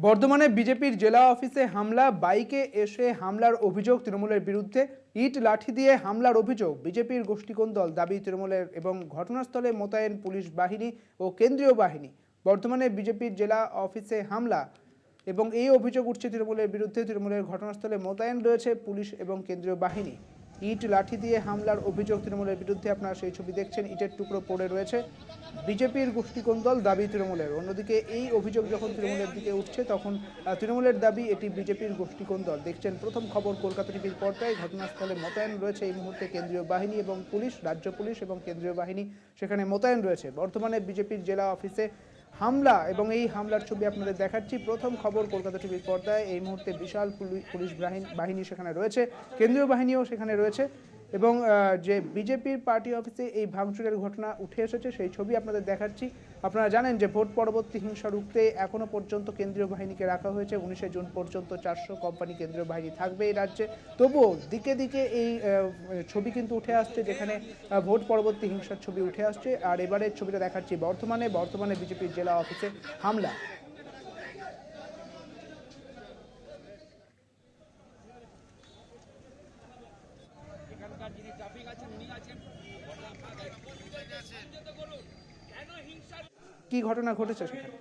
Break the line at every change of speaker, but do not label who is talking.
বর্ধমানে বিজেপির জেলা অফিসে হামলা, বাইকে এসে হামলার অভিযোগ তৃণমূলের বিরুদ্ধে। ইট লাঠি দিয়ে হামলার অভিযোগ বিজেপির গোষ্ঠীকোন্দল, দাবি তৃণমূলের এবং ঘটনাস্থলে মোতায়েন পুলিশ বাহিনী ও কেন্দ্রীয় বাহিনী। বর্ধমানে বিজেপির জেলা অফিসে হামলা এবং এই অভিযোগ উঠছে তৃণমূলের বিরুদ্ধে। তৃণমূলের ঘটনাস্থলে মোতায়েন রয়েছে পুলিশ এবং কেন্দ্রীয় বাহিনী। ইট লাঠি দিয়ে হামলার অভিযোগ তৃণমূলের বিরুদ্ধে। আপনারা সেই ছবি দেখছেন, ইটের টুকরো পড়ে রয়েছে। বিজেপির গোষ্ঠীকোন্দল, দাবি তৃণমূলের। অন্যদিকে এই অভিযোগ যখন তৃণমূলের দিকে উঠছে তখন তৃণমূলের দাবি এটি বিজেপির গোষ্ঠীকোন্দল। দেখছেন প্রথম খবর কলকাতা টিভির পর্দায়। ঘটনাস্থলে মোতায়েন রয়েছে এই মুহূর্তে কেন্দ্রীয় বাহিনী এবং পুলিশ, রাজ্য পুলিশ এবং কেন্দ্রীয় বাহিনী সেখানে মোতায়েন রয়েছে। বর্তমানে বিজেপির জেলা অফিসে হামলা এবং এই হামলার ছবি আপনাদের দেখাচ্ছি। প্রথম খবর কলকাতা টিভির পর্দায়। এই মুহূর্তে বিশাল পুলিশ বাহিনী সেখানে রয়েছে, কেন্দ্রীয় বাহিনীও সেখানে রয়েছে এবং যে বিজেপির পার্টি অফিসে এই ভাঙচুরের ঘটনা উঠে এসেছে সেই ছবি আপনাদের দেখাচ্ছি। আপনারা জানেন যে ভোট পরবর্তী হিংসা রুখতে এখনো পর্যন্ত কেন্দ্রীয় বাহিনীকে রাখা হয়েছে। 19শে জুন পর্যন্ত 400 কোম্পানি কেন্দ্রীয় বাহিনী থাকবে এই রাজ্যে। তবুও দিকে দিকে এই ছবি কিন্তু উঠে আসছে, যেখানে ভোট পরবর্তী হিংসার ছবি উঠে আসছে। আর এবারের ছবিটা দেখাচ্ছি বর্তমানে বিজেপির জেলা অফিসে হামলা।
যিনি ট্রাফিক আছেন উনি আছেন।
কি ঘটনা ঘটেছে সেখানে?